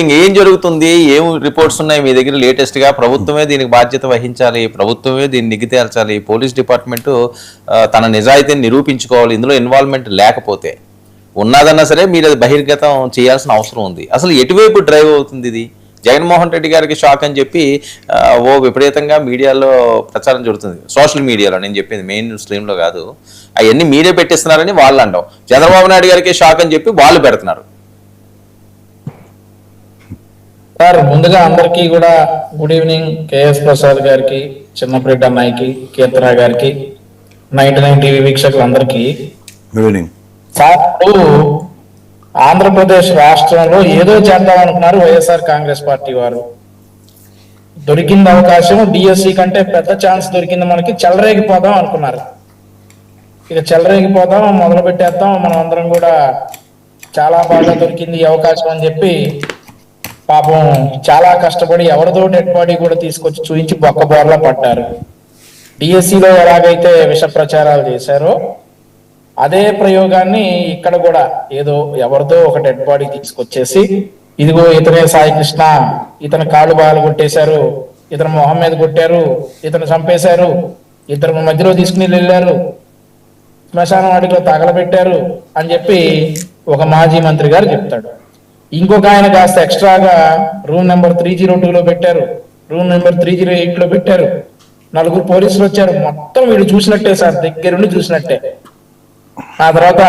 ఇంకేం జరుగుతుంది, ఏం రిపోర్ట్స్ ఉన్నాయి మీ దగ్గర లేటెస్ట్ గా? ప్రభుత్వమే దీనికి బాధ్యత వహించాలి, ప్రభుత్వమే దీన్ని నిగ్గు తేల్చాలి, పోలీస్ డిపార్ట్మెంట్ తన నిజాయితీని నిరూపించుకోవాలి. ఇందులో ఇన్వాల్వ్మెంట్ లేకపోతే ఉన్నదన్నా సరే మీరు అది బహిర్గతం చేయాల్సిన అవసరం ఉంది. అసలు ఎటువైపు డ్రైవ్ అవుతుంది ఇది? జగన్మోహన్ రెడ్డి గారికి షాక్ అని చెప్పి ఓ విపరీతంగా మీడియాలో ప్రచారం జరుగుతుంది, సోషల్ మీడియాలో. నేను చెప్పింది మెయిన్ స్ట్రీమ్లో కాదు. అవన్నీ మీరే పెట్టిస్తున్నారని వాళ్ళు అంటాం. చంద్రబాబు నాయుడు గారికి షాక్ అని చెప్పి వాళ్ళు పెడుతున్నారు. సార్, ముందుగా అందరికీ కూడా గుడ్ ఈవినింగ్. కేఎస్ ప్రసాద్ గారికి, చిన్నపరెడ్డి అన్నయ్యకి, కీర్తన గారికి, 99 టీవీ వీక్షకులందరికీ గుడ్ ఈవినింగ్. సార్, ఆంధ్రప్రదేశ్ రాష్ట్రంలో ఏదో చేద్దాం అనుకున్నారు వైఎస్ఆర్ కాంగ్రెస్ పార్టీ వారు. దొరికింది అవకాశం, డిఎస్సి కంటే పెద్ద ఛాన్స్ దొరికింది మనకి, చెలరేగిపోదాం అనుకున్నారు. ఇక చెలరేగిపోదాం, మొదలు పెట్టేద్దాం, మనం అందరం కూడా చాలా బాగా దొరికింది ఈ అవకాశం అని చెప్పి పాపం చాలా కష్టపడి ఎవరిదో డెడ్ బాడీ కూడా తీసుకొచ్చి చూయించి బొక్కబోర్లా పడ్డారు. డిఎస్సిలో ఎలాగైతే విష ప్రచారాలు చేశారో అదే ప్రయోగాన్ని ఇక్కడ కూడా ఏదో ఎవరిదో ఒక డెడ్ బాడీ తీసుకొచ్చేసి, ఇదిగో ఇతనే సాయి కృష్ణ, ఇతను కాళ్ళు బాగా కొట్టేశారు, ఇతను మొహం మీద కొట్టారు, ఇతను చంపేశారు, ఇతను మధ్యలో తీసుకుని వెళ్ళారు, శ్మశాన వాటిలో తగలబెట్టారు అని చెప్పి ఒక మాజీ మంత్రి గారు చెప్తాడు. ఇంకొక ఆయన కాస్త ఎక్స్ట్రాగా రూమ్ నెంబర్ 302లో పెట్టారు, రూమ్ నెంబర్ 308లో పెట్టారు. 4 పోలీసులు వచ్చారు. మొత్తం వీడు చూసినట్టే సార్, దగ్గరుండి చూసినట్టే. ఆ తర్వాత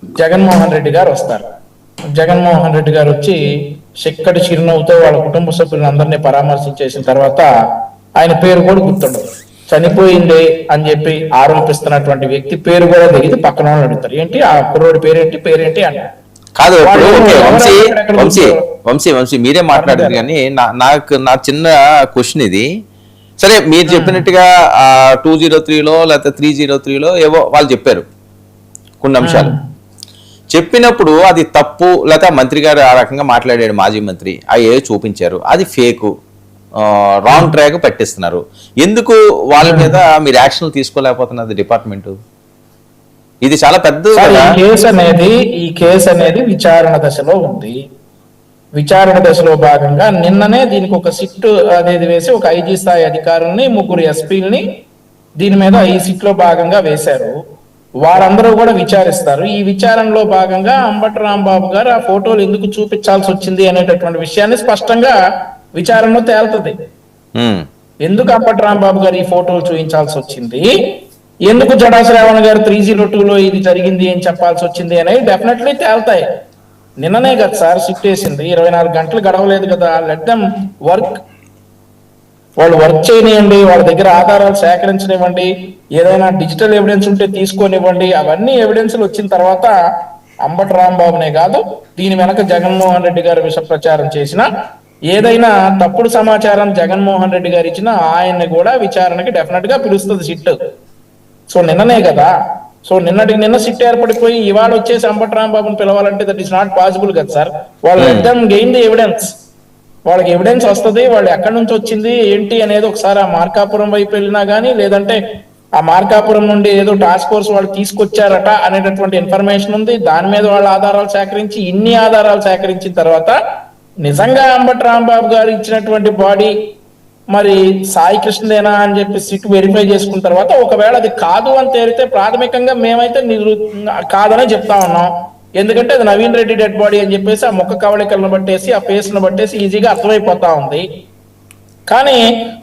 జగన్మోహన్ రెడ్డి గారు వస్తారు. జగన్మోహన్ రెడ్డి గారు వచ్చి చిక్కటి చిరునవ్వుతో వాళ్ళ కుటుంబ సభ్యులను అందరినీ పరామర్శించేసిన తర్వాత ఆయన పేరు కూడా గుర్తుండదు. చనిపోయింది అని చెప్పి ఆరోపిస్తున్నటువంటి వ్యక్తి పేరు కూడా తెలియదు. పక్కన వాళ్ళు అడుగుతారు, ఏంటి ఆ కుర్రోడి పేరేంటి అన్నారు. కాదు, వంశీ మీరే మాట్లాడారు. కానీ నా చిన్న క్వశ్చన్ ఇది. సరే, మీరు చెప్పినట్టుగా 203లో లేకపోతే 303లో ఏవో వాళ్ళు చెప్పారు కొన్ని అంశాలు. చెప్పినప్పుడు అది తప్పు, లేకపోతే మంత్రి గారు ఆ రకంగా మాట్లాడాడు, మాజీ మంత్రి, అవి ఏ చూపించారు, అది ఫేకు, రాంగ్ ట్రాక్ పట్టిస్తున్నారు. ఎందుకు వాళ్ళ మీద మీరు యాక్షన్ తీసుకోలేకపోతున్నది డిపార్ట్మెంట్? ఇది చాలా పెద్ద ఈ కేసు అనేది విచారణ దశలో ఉంది. విచారణ దశలో భాగంగా నిన్ననే దీనికి ఒక సిట్ అనేది వేసి ఒక ఐజీ స్థాయి అధికారుల్ని, 3 ఎస్పీలని దీని మీద ఈ సిట్ లో భాగంగా వేశారు. వారందరూ కూడా విచారిస్తారు. ఈ విచారణలో భాగంగా అంబటి రాంబాబు గారు ఆ ఫోటోలు ఎందుకు చూపించాల్సి వచ్చింది అనేటటువంటి విషయాన్ని స్పష్టంగా విచారణలో తేలుతుంది. ఎందుకు అంబటి రాంబాబు గారు ఈ ఫోటోలు చూపించాల్సి వచ్చింది, ఎందుకు జడా శ్రావణ్ గారు 302లో ఇది జరిగింది అని చెప్పాల్సి వచ్చింది అనేది డెఫినెట్లీ తేలుతాయి. నిన్ననే కదా సార్ షిఫ్ట్ వేసింది, 24 గంటలు గడవలేదు కదా. Let them work. వాళ్ళు వర్క్ చేయనివ్వండి, వాళ్ళ దగ్గర ఆధారాలు సేకరించనివ్వండి, ఏదైనా డిజిటల్ ఎవిడెన్స్ ఉంటే తీసుకోనివ్వండి. అవన్నీ ఎవిడెన్స్లు వచ్చిన తర్వాత అంబటి రాంబాబునే కాదు, దీని వెనక జగన్మోహన్ రెడ్డి గారు విష ప్రచారం చేసిన, ఏదైనా తప్పుడు సమాచారం జగన్మోహన్ రెడ్డి గారు ఇచ్చినా ఆయన్ని కూడా విచారణకి డెఫినెట్ గా పిలుస్తుంది సిట్. సో నిన్ననే కదా. సో నిన్న సిట్ ఏర్పడిపోయి ఇవాళ వచ్చేసి అంబటి రాంబాబుని పిలవాలంటే దట్ ఈస్ నాట్ పాసిబుల్ కదా సార్. వాళ్ళు let them gain the evidence. వాళ్ళకి ఎవిడెన్స్ వస్తుంది, వాళ్ళు ఎక్కడి నుంచి వచ్చింది ఏంటి అనేది ఒకసారి ఆ మార్కాపురం వైపు వెళ్ళినా కానీ, లేదంటే ఆ మార్కాపురం నుండి ఏదో టాస్క్ ఫోర్స్ వాళ్ళు తీసుకొచ్చారట అనేటటువంటి ఇన్ఫర్మేషన్ ఉంది. దాని మీద వాళ్ళ ఆధారాలు సేకరించి, ఇన్ని ఆధారాలు సేకరించిన తర్వాత నిజంగా అంబటి రాంబాబు గారు ఇచ్చినటువంటి బాడీ మరి సాయి కృష్ణదేనా అని చెప్పి సిట్ వెరిఫై చేసుకున్న తర్వాత ఒకవేళ అది కాదు అని తేలితే ప్రాథమికంగా మేమైతే కాదనే చెప్తా ఉన్నాం. ఎందుకంటే అది నవీన్ రెడ్డి డెడ్ బాడీ అని చెప్పేసి ఆ ముఖ కవళికలను బట్టేసి, ఆ ఫేస్ ను బట్టేసి ఈజీగా అర్థమైపోతా ఉంది. కానీ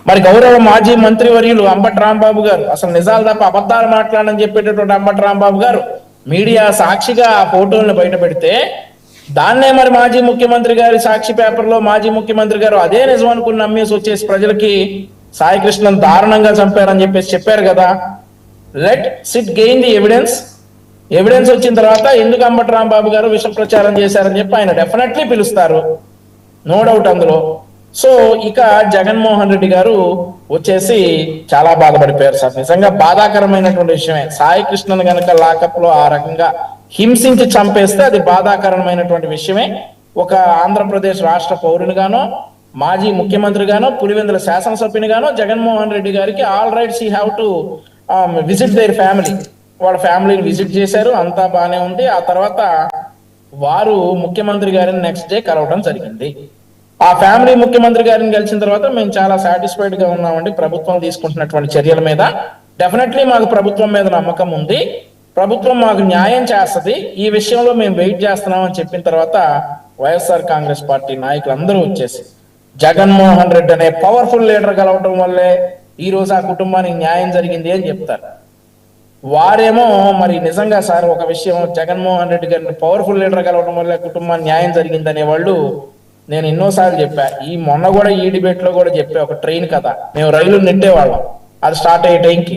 మరి గౌరవ మాజీ మంత్రి వర్యులు అంబటి రాంబాబు గారు అసలు నిజాలు తప్ప అబద్ధాలు మాట్లాడని చెప్పేటటువంటి అంబటి రాంబాబు గారు మీడియా సాక్షిగా ఆ ఫోటోలను బయట పెడితే, దాన్నే మరి మాజీ ముఖ్యమంత్రి గారి సాక్షి పేపర్లో మాజీ ముఖ్యమంత్రి గారు అదే నిజం అనుకుని నమ్మేసి వచ్చేసి ప్రజలకి సాయి కృష్ణను దారుణంగా చంపారని చెప్పేసి చెప్పారు కదా. Let SIT gain the evidence. Evidence వచ్చిన తర్వాత ఎందుకు అంబటి రాంబాబు గారు విష ప్రచారం చేశారని చెప్పి ఆయన డెఫినెట్లీ పిలుస్తారు, నో డౌట్ అందులో. సో ఇక జగన్మోహన్ రెడ్డి గారు వచ్చేసి చాలా బాధపడిపోయారు సార్. నిజంగా బాధాకరమైనటువంటి విషయమే. సాయి కృష్ణను గనక లాకప్ లో ఆ రకంగా హింసించి చంపేస్తే అది బాధాకరమైనటువంటి విషయమే. ఒక ఆంధ్రప్రదేశ్ రాష్ట్ర పౌరునిగానో, మాజీ ముఖ్యమంత్రిగానో, పులివెందుల శాసనసభ్యునిగానో జగన్మోహన్ రెడ్డి గారికి all rights he have to visit their family. వాళ్ళ ఫ్యామిలీని విజిట్ చేశారు, అంతా బానే ఉంది. ఆ తర్వాత వారు ముఖ్యమంత్రి గారిని నెక్స్ట్ డే కలవడం జరిగింది. ఆ ఫ్యామిలీ ముఖ్యమంత్రి గారిని కలిసిన తర్వాత మేము చాలా సాటిస్ఫైడ్ గా ఉన్నామండి ప్రభుత్వం తీసుకుంటున్నటువంటి చర్యల మీద. డెఫినెట్లీ మాకు ప్రభుత్వం మీద నమ్మకం ఉంది, ప్రభుత్వం మాకు న్యాయం చేస్తది, ఈ విషయంలో మేము వెయిట్ చేస్తున్నాం అని చెప్పిన తర్వాత వైఎస్ఆర్ కాంగ్రెస్ పార్టీ నాయకులు అందరూ వచ్చేసి జగన్మోహన్ రెడ్డి అనే పవర్ఫుల్ లీడర్ కలవటం వల్లే ఈ రోజు ఆ కుటుంబానికి న్యాయం జరిగింది అని చెప్తారు. వారేమో మరి నిజంగా సార్ ఒక విషయం, జగన్మోహన్ రెడ్డి గారిని పవర్ఫుల్ లీడర్ కలవడం వల్ల కుటుంబానికి న్యాయం జరిగింది అనే వాళ్ళు, నేను ఎన్నోసార్లు చెప్పా, ఈ మొన్న కూడా ఈ డిబేట్ లో కూడా చెప్పా, ఒక ట్రైన్ కథ. మేము రైలు నెట్టేవాళ్ళం, అది స్టార్ట్ అయ్యే టైంకి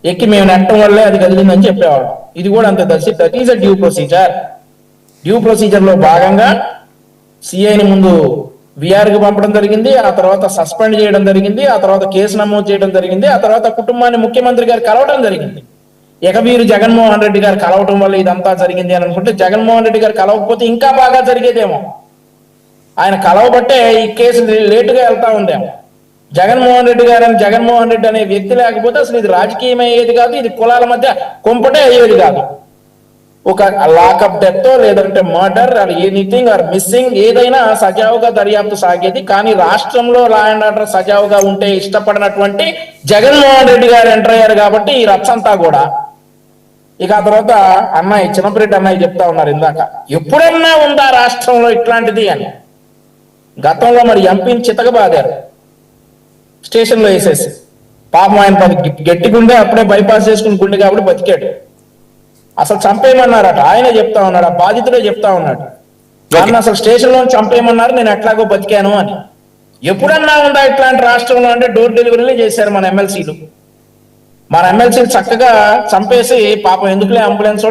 ఎక్కి మేము నెట్టడం వల్లే అది కదిలిందని చెప్పేవాళ్ళం. ఇది కూడా అంతే. That is a due procedure. Due procedure లో భాగంగా సిఐని ముందు విఆర్ కి పంపడం జరిగింది, ఆ తర్వాత సస్పెండ్ చేయడం జరిగింది, ఆ తర్వాత కేసు నమోదు చేయడం జరిగింది, ఆ తర్వాత కుటుంబాన్ని ముఖ్యమంత్రి గారు కలవడం జరిగింది. ఇక వీరు జగన్మోహన్ రెడ్డి గారు కలవటం వల్ల ఇదంతా జరిగింది అని అనుకుంటే, జగన్మోహన్ రెడ్డి గారు కలవకపోతే ఇంకా బాగా జరిగేదేమో. ఆయన కలవబట్టే ఈ కేసు లేటుగా వెళ్తా ఉందేమో. జగన్మోహన్ రెడ్డి అనే వ్యక్తి లేకపోతే అసలు ఇది రాజకీయం అయ్యేది కాదు, ఇది కులాల మధ్య కొంపటే అయ్యేది కాదు. ఒక లాకప్ డెత్ లేదంటే murder or anything or missing ఏదైనా సజావుగా దర్యాప్తు సాగేది. కానీ రాష్ట్రంలో లా అండ్ ఆర్డర్ సజావుగా ఉంటే ఇష్టపడినటువంటి జగన్మోహన్ రెడ్డి గారు ఎంటర్ అయ్యారు కాబట్టి ఈ రచ్చంతా కూడా. ఇక ఆ తర్వాత అన్నయ్య చిన్నపిరెడ్డి అన్నయ్య చెప్తా ఉన్నారు ఇందాక, ఎప్పుడన్నా ఉందా రాష్ట్రంలో ఇట్లాంటిది అని. గతంలో మరి ఎంపీని చితకబాదారు స్టేషన్ లో వేసేసి. పాపం ఆయన గట్టిగుండే అప్పుడే బైపాస్ చేసుకుని గుండె కాబట్టి బతికాడు. అసలు చంపేయమన్నారట, ఆయనే చెప్తా ఉన్నాడు, ఆ బాధితుడే చెప్తా ఉన్నాడు, నన్ను అసలు స్టేషన్ లో చంపేయమన్నారు, నేను ఎట్లాగో బతికాను అని. ఎప్పుడన్నా ఉందా ఇట్లాంటి రాష్ట్రంలో అంటే డోర్ డెలివరీలే చేశారు మన ఎమ్మెల్సీలు. మన ఎమ్మెల్సీలు చక్కగా చంపేసి పాపం ఎందుకులే అంబులెన్స్